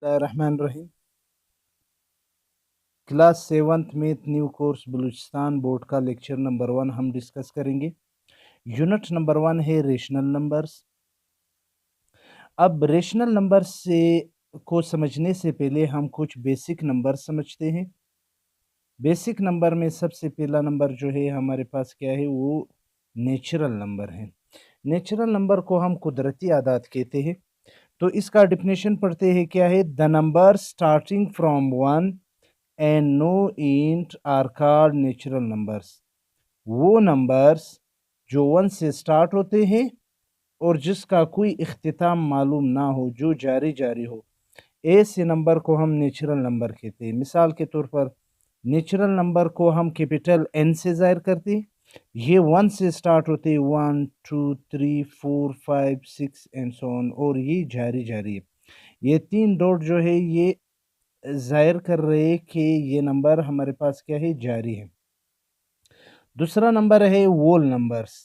रहमान रहीम। Class seventh में new course Balochistan board का lecture number 1 हम डिस्कस करेंगे। यूनिट नंबर 1 है रेशनल नंबर्स। अब रेशनल नंबर्स से को समझने से पहले हम कुछ बेसिक नंबर समझते हैं। बेसिक नंबर में सबसे पहला नंबर जो है हमारे पास क्या है, वो नेचुरल नंबर है। नेचुरल नंबर को हम कुदरती आदाद कहते हैं। तो इसका डिफिनेशन पढ़ते हैं, क्या है, the number starting from 1 and no int are called natural numbers. वो नंबर्स जो 1 से स्टार्ट होते हैं और जिसका कोई इख्तिताम मालूम ना हो, जो जारी जारी हो, ऐसे नंबर को हम नेचुरल नंबर कहते हैं। मिसाल के तौर पर नेचुरल नंबर को हम कैपिटल एन से ज़ाहिर करते हैं। ये 1 से स्टार्ट होते हैं, 1 2 3 4 5 6 एंड सो ऑन, और ये जारी जारी है। ये 3 डॉट जो है ये ज़ाहिर कर रहे हैं कि ये नंबर हमारे पास क्या है, जारी है। दूसरा नंबर है वोल नंबर्स।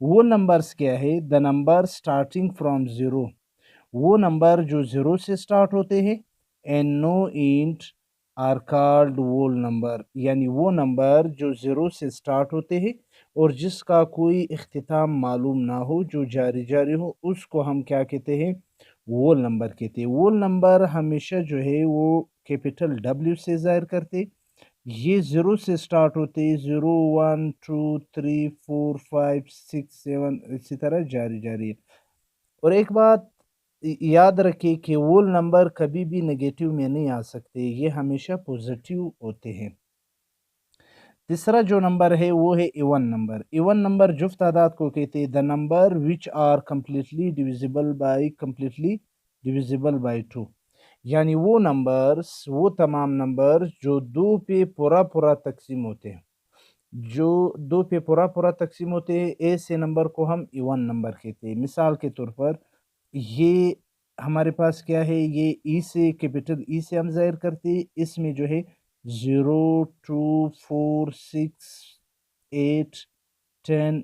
वो नंबर्स क्या है, the number starting from zero. वो नंबर जो ज़ीरो से स्टार्ट होते हैं, and no int are called whole number. यानी वो नंबर जो ज़ीरो से स्टार्ट होते हैं और जिसका कोई इख्तिताम मालूम ना हो, जो जारी जारी हो, उसको हम क्या कहते हैं, वोल नंबर कहते हैं। वोल नंबर हमेशा जो है वो कैपिटल डब्ल्यू से ज़ाहिर करते। ये ज़ीरो से स्टार्ट होते, 0 1 2 3 4 5 6 7, इसी तरह जारी जारी है। और एक बात याद रखिए कि वोल नंबर कभी भी नेगेटिव में नहीं आ सकते, ये हमेशा पॉजिटिव होते हैं। तीसरा जो नंबर है वो है इवन नंबर। इवन नंबर जुफ्त तादाद को कहते हैं, the number which are completely divisible by 2। यानी वो नंबर्स, वो तमाम नंबर जो दो पे पूरा पूरा तकसीम होते हैं, जो दो पे पूरा पूरा तकसीम होते हैं, ऐसे नंबर को हम इवन नंबर कहते हैं। मिसाल के तौर पर ये हमारे पास क्या है, ये ई से, कैपिटल ई से हम जाहिर करते हैं। इसमें जो है 0 2 4 6 8 10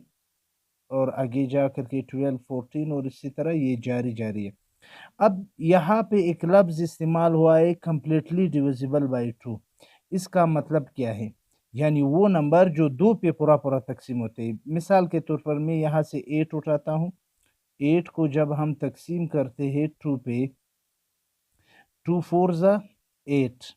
और आगे जा करके 12 14 और इसी तरह ये जारी जारी है। अब यहाँ पे एक लफ्ज़ इस्तेमाल हुआ है, कम्प्लीटली डिविजिबल बाई 2। इसका मतलब क्या है, यानी वो नंबर जो दो पे पूरा पूरा तकसीम होते हैं। मिसाल के तौर पर मैं यहाँ से 8 उठाता हूँ। 8 को जब हम तकसीम करते हैं 2 पे, 2 4 ज़ा 8।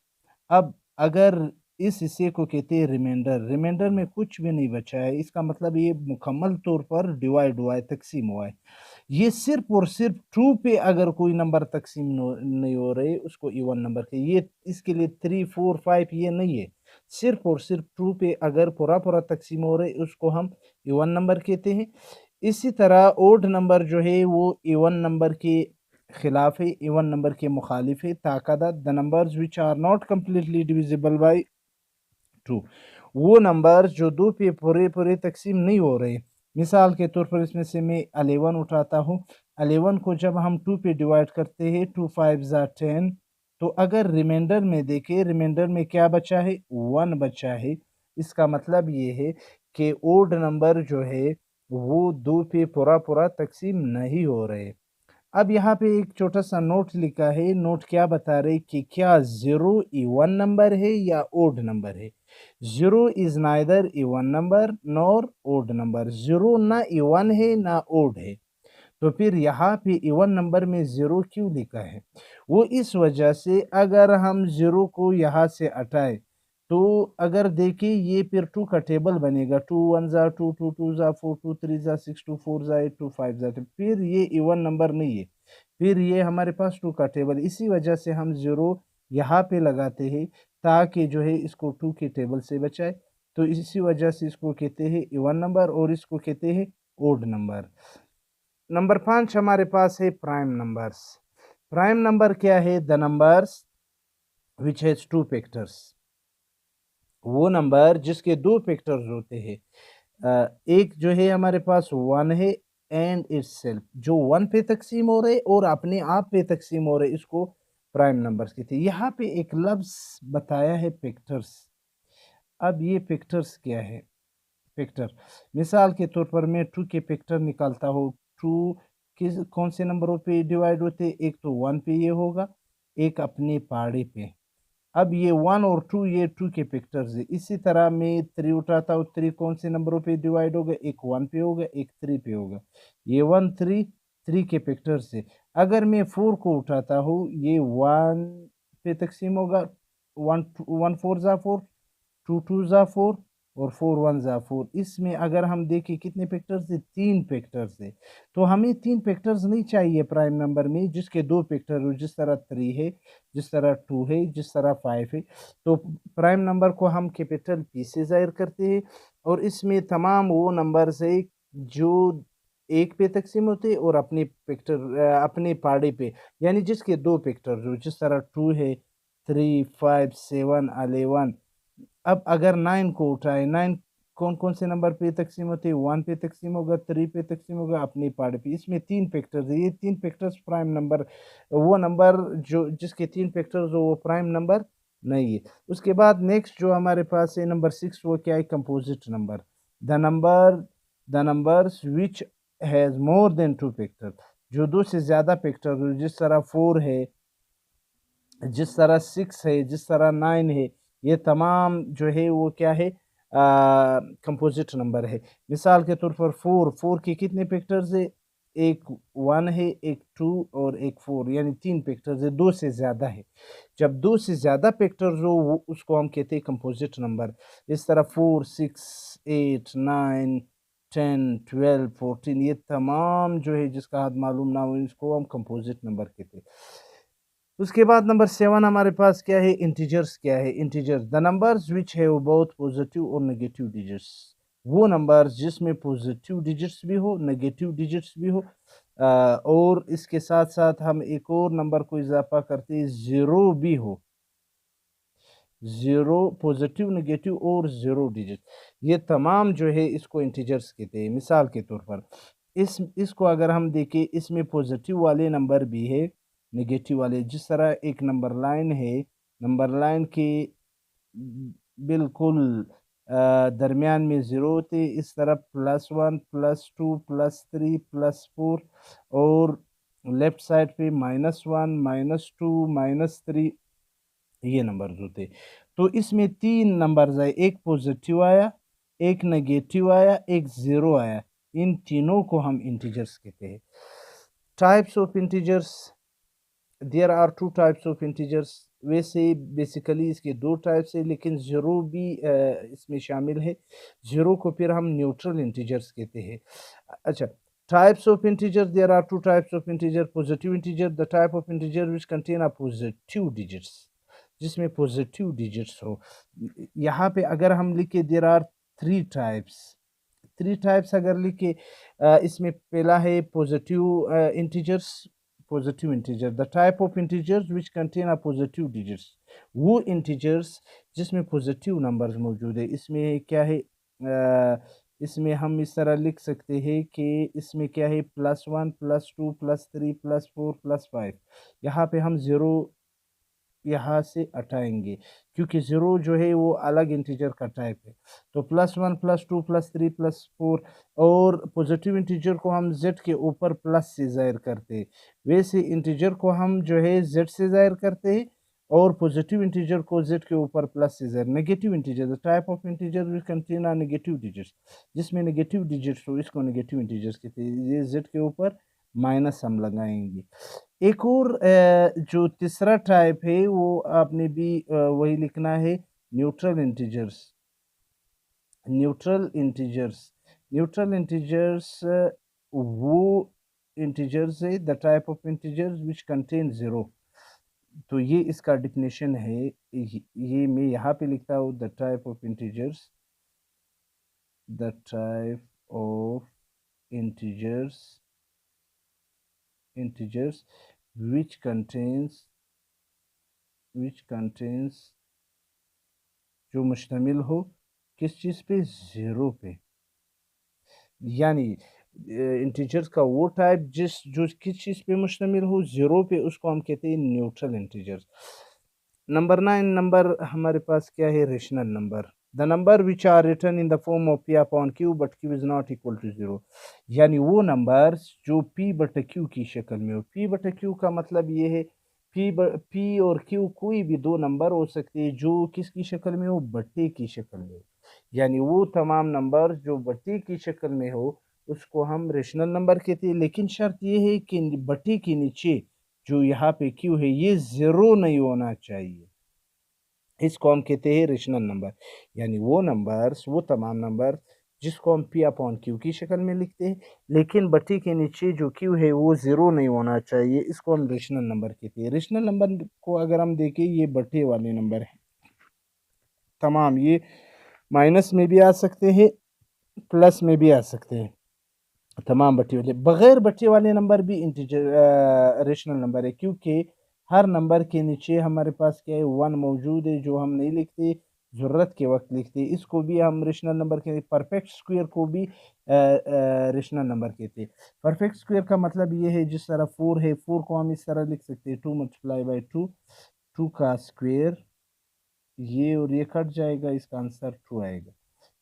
अब अगर इस हिस्से को कहते हैं रिमाइंडर, रिमाइंडर में कुछ भी नहीं बचा है, इसका मतलब ये मुकम्मल तौर पर डिवाइड हुआ है, तकसीम हुआ है। ये सिर्फ और सिर्फ 2 पे अगर कोई नंबर तकसीम नहीं हो रहे, उसको इवन नंबर के, ये इसके लिए 3 4 5 ये नहीं है। सिर्फ और सिर्फ 2 पे अगर पूरा पूरा तकसीम हो रहे, उसको हम इवन नंबर कहते हैं। इसी तरह ओड नंबर जो है वो इवन नंबर के खिलाफ है, इवन नंबर के मुखालिफ है। ताकदा the numbers which are not completely divisible by 2। वो नंबर जो दो पे पूरे पूरे तकसीम नहीं हो रहे। मिसाल के तौर पर इसमें से मैं 11 उठाता हूँ। 11 को जब हम 2 पे डिवाइड करते हैं, 2 5 ज़ा 10, तो अगर रिमाइंडर में देखें, रिमाइंडर में क्या बचा है, 1 बचा है। इसका मतलब ये है कि ओड नंबर जो है वो दो पे पूरा पूरा तकसीम नहीं हो रहे। अब यहाँ पे एक छोटा सा नोट लिखा है। नोट क्या बता रहे कि क्या ज़ीरो इवन नंबर है या ओड नंबर है। Zero is neither even number nor odd number. Zero ना इवन है ना ओड है। तो फिर यहाँ पे इवन नंबर में ज़ीरो क्यों लिखा है, वो इस वजह से, अगर हम ज़ीरो को यहाँ से हटाए तो अगर देखें ये फिर 2 का टेबल बनेगा। 2 1 ज़ा 2 2 2 ज़ा 4 2 3 ज़ा 6 2 4 ज़ा 8 2 5 ज़ा 10, फिर ये इवन नंबर नहीं है, फिर ये हमारे पास 2 का टेबल। इसी वजह से हम ज़ीरो यहाँ पे लगाते हैं ताकि जो है इसको 2 के टेबल से बचाए। तो इसी वजह से इसको कहते हैं इवन नंबर और इसको कहते हैं ओड नंबर। नंबर 5 हमारे पास है प्राइम नंबर्स। प्राइम नंबर क्या है, the numbers which has 2 factors. वो नंबर जिसके 2 फैक्टर्स होते हैं। एक जो है हमारे पास 1 है एंड इटसेल्फ, जो 1 पे तकसीम हो रहे और अपने आप पे तकसीम हो रहे, इसको प्राइम नंबर्स कहते हैं। यहाँ पे एक लफ्ज़ बताया है फैक्टर्स। अब ये फैक्टर्स क्या है, फैक्टर, मिसाल के तौर पर मैं 2 के फैक्टर निकालता हूँ। 2 किस कौन से नंबरों पे डिवाइड होते हैं, एक तो 1 पे ये होगा, एक अपने पहाड़े पे। अब ये 1 और 2 ये 2 के फैक्टर्स है। इसी तरह मैं 3 उठाता हूँ, 3 कौन से नंबरों पे डिवाइड होगा, एक 1 पे होगा, एक 3 पे होगा। ये 1 3 के फैक्टर्स है। अगर मैं 4 को उठाता हूँ, ये 1 पे तकसीम होगा, 1 1 4 जा 4, 2 2 जा 4 और 4 1 जा 4। इसमें अगर हम देखें कितने फैक्टर्स है, 3 फैक्टर्स है। तो हमें 3 फैक्टर्स नहीं चाहिए प्राइम नंबर में जिसके 2 फैक्टर हो, जिस तरह 3 है, जिस तरह 2 है, जिस तरह 5 है। तो प्राइम नंबर को हम कैपिटल पी से ज़ाहिर करते हैं, और इसमें तमाम वो नंबर्स है जो एक पे तकसीम होते हैं और अपने फैक्टर अपने पहाड़े पे, यानी जिसके 2 फैक्टर जो, जिस तरह 2 है, 3 5 7 11। अब अगर 9 को उठाए, 9 कौन कौन से नंबर पे तकसीम होते हैं, 1 पे तकसीम होगा, 3 पे तकसीम होगा, अपनी पार्ट पे। इसमें 3 फैक्टर्स है, ये 3 फैक्टर्स प्राइम नंबर, वो नंबर जो जिसके 3 फैक्टर्स हो वो प्राइम नंबर नहीं है। उसके बाद नेक्स्ट जो हमारे पास है नंबर 6, वो क्या है, composite number. The numbers which has more than 2 factor, जो 2 से ज़्यादा फैक्टर हो, जिस तरह 4 है, जिस तरह 6 है, जिस तरह 9 है, ये तमाम जो है वो क्या है, कंपोजिट नंबर है। मिसाल के तौर पर 4 के कितने फैक्टर्स है, एक 1 है, एक 2 और एक 4, यानी 3 फैक्टर्स है, 2 से ज़्यादा है। जब 2 से ज़्यादा फैक्टर्स हो वो उसको हम कहते हैं कंपोजिट नंबर। इस तरह 4 6 8 9 10 12 14, ये तमाम जो है जिसका हद मालूम ना हो इसको हम कंपोजिट नंबर कहते हैं। उसके बाद नंबर 7 हमारे पास क्या है, इंटीजर्स। क्या है integers, the numbers which have both positive और नेगेटिव डिजिट्स, वो नंबर्स जिसमें पॉजिटिव डिजिट्स भी हो, नेगेटिव डिजिट्स भी हो। और इसके साथ साथ हम एक और नंबर को इजाफा करते हैं, ज़ीरो भी हो, ज़ीरो, पॉजिटिव, नेगेटिव और ज़ीरो डिजिट, ये तमाम जो है इसको इंटीजर्स कहते हैं। मिसाल के तौर पर इसको अगर हम देखें, इसमें पॉजिटिव वाले नंबर भी है, नेगेटिव वाले। जिस तरह एक नंबर लाइन है, नंबर लाइन के बिल्कुल दरमियान में ज़ीरो होते, इस तरह +1 +2 +3 +4, और लेफ्ट साइड पे -1 -2 -3, ये नंबर्स होते। तो इसमें 3 नंबर्स आए, एक पॉजिटिव आया, एक नेगेटिव आया, एक ज़ीरो आया। इन तीनों को हम इंटीजर्स कहते हैं। Types of integers, there are 2 types of integers. वैसे बेसिकली इसके 2 टाइप्स है, लेकिन ज़ीरो भी इसमें शामिल है। ज़ीरो को फिर हम न्यूट्रल इंटीजर्स कहते हैं। अच्छा, types of integers, there are 2 types of integer, positive integer, the type of integer which contain a positive digits, जिसमें पॉजिटिव डिजिट्स हो। यहाँ पे अगर हम लिखे देर आर 3 टाइप्स, 3 टाइप्स अगर लिखे, इसमें पहला है positive integers, positive integer, the type of integers which contain a positive digits, वो इंटीजर्स जिसमें पॉजिटिव नंबर्स मौजूद है। इसमें क्या है, इसमें हम इस तरह लिख सकते हैं कि इसमें क्या है, +1 +2 +3 +4 +5। यहाँ पे हम ज़ीरो यहाँ से हटाएंगे, क्योंकि ज़ीरो जो है वो अलग इंटीजर का टाइप है। तो +1 +2 +3 +4, और पॉजिटिव इंटीजर को हम z के ऊपर प्लस से ज़ाहिर करते हैं। वैसे इंटीजर को हम जो है z से ज़ाहिर करते हैं, और पॉजिटिव इंटीजर को z के ऊपर प्लस से ज़ाहिर। Negative integer, the type of integer which contain are negative digits, जिसमें नेगेटिव डिजिट्स हो इसको नेगेटिव इंटीजर्स कहते हैं। ये z के ऊपर माइनस हम लगाएंगे। एक और जो तीसरा टाइप है वो आपने भी वही लिखना है, neutral integers. Neutral integers, neutral integers वो इंटीजर्स है, the type of integers which contain zero. तो ये इसका डिफिनेशन है, ये मैं यहाँ पे लिखता हूँ, the type of integers, the type of integers, integers which contains जो मुश्तमिल हो किस चीज़ पे, ज़ीरो पे। यानी इंटीजर्स का वो टाइप जो किस चीज़ पे मुश्तमिल हो, ज़ीरो पे, उसको हम कहते हैं न्यूट्रल इंटीजर्स। नंबर 9 नंबर हमारे पास क्या है, rational number. The number which are written in the form of p upon q but q is not equal to zero, यानी वो नंबर्स जो p बटा q की शक्ल में हो। p बटा q का मतलब ये है, पी और क्यू कोई भी दो नंबर हो सकते हैं जो किसकी शक्ल में हो, बट्टे की शक्ल में हो। यानी वो तमाम नंबर जो बट्टे की शक्ल में हो उसको हम रेशनल नंबर कहते हैं। लेकिन शर्त ये है कि बट्टे के नीचे जो यहाँ पे क्यू है ये ज़ीरो नहीं होना चाहिए, इसको हम कहते हैं रेशनल नंबर। यानी वो नंबर्स, वो तमाम नंबर जिसको हम पी अपॉन क्यू की शक्ल में लिखते हैं, लेकिन बट्टी के नीचे जो क्यू है वो ज़ीरो नहीं होना चाहिए, इसको हम रेशनल नंबर कहते हैं। रेशनल नंबर को अगर हम देखें, ये बट्टे वाले नंबर हैं तमाम, ये माइनस में भी आ सकते हैं, प्लस में भी आ सकते हैं, तमाम बट्टे वाले। बगैर बट्टे वाले नंबर भी इंटीजर रेशनल नंबर है, क्योंकि हर नंबर के नीचे हमारे पास क्या है, वन मौजूद है जो हम नहीं लिखते, ज़रूरत के वक्त लिखते हैं। इसको भी हम रेशनल नंबर कहते हैं। परफेक्ट स्क्वायर को भी रेशनल नंबर कहते हैं। परफेक्ट स्क्वायर का मतलब ये है, जिस तरह फोर है, फोर को हम इस तरह लिख सकते हैं, 2 × 2, 2 का स्क्वायर, ये और ये कट जाएगा, इसका आंसर 2 आएगा।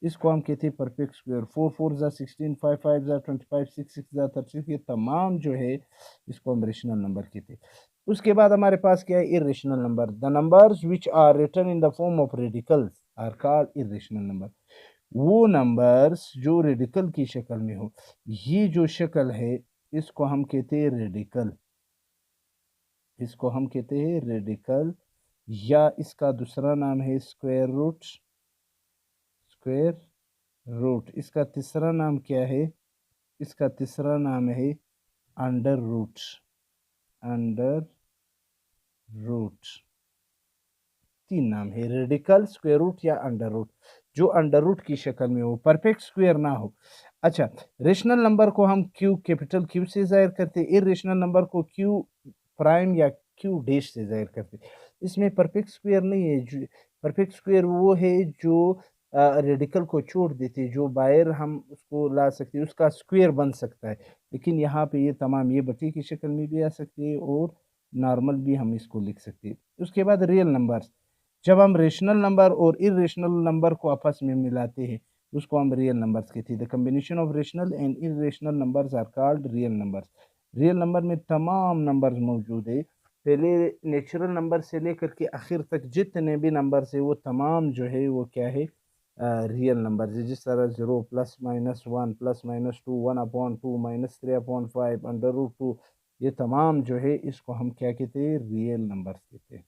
इसको हम कहते हैं परफेक्ट स्क्वायर। 4 4 ज़ा 16, 5 5 ज़ा 25, 6 6 ज़ा 36, ये तमाम जो है इसको हम रेशनल नंबर कहते हैं। उसके बाद हमारे पास क्या है, irrational number. The numbers which are written in the form of radicals are called irrational number. वो नंबर्स जो रेडिकल की शक्ल में हो, ये जो शक्ल है इसको हम कहते हैं रेडिकल, इसको हम कहते हैं रेडिकल, या इसका दूसरा नाम है स्क्वायर रूट, स्क्वायर रूट। इसका तीसरा नाम क्या है, इसका तीसरा नाम है अंडर रूट, अंडर रूट। तीन नाम है, रेडिकल, स्क्वायर रूट या अंडर रूट, जो अंडर रूट की शक्ल में हो, परफेक्ट स्क्वायर ना हो। अच्छा, रेशनल नंबर को हम क्यू, कैपिटल क्यू से जाहिर करते हैं, इरेशनल नंबर को क्यू प्राइम या क्यू डैश से जाहिर करते हैं। इसमें परफेक्ट स्क्वायर नहीं है। परफेक्ट स्क्वायर वो है जो रेडिकल को छोड़ देते, जो बाहर हम उसको ला सकते हैं, उसका स्क्वायर बन सकता है। लेकिन यहाँ पे ये तमाम, ये बट्टी की शक्ल में भी आ सकती है और नॉर्मल भी हम इसको लिख सकते हैं। उसके बाद रियल नंबर्स, जब हम रेशनल नंबर और इरेशनल नंबर को आपस में मिलाते हैं उसको हम रियल नंबर्स कहते हैं। The combination of rational and irrational numbers are called real numbers. Real number में तमाम नंबर्स मौजूद है, पहले नेचुरल नंबर से लेकर के आखिर तक जितने भी नंबर्स है वो तमाम जो है वो क्या है, रियल नंबर्स है। जिस तरह 0 plus minus 1 plus minus 2, 1/2 -3/5 under root 2, ये तमाम जो है इसको हम क्या कहते हैं, रियल नंबर्स कहते हैं।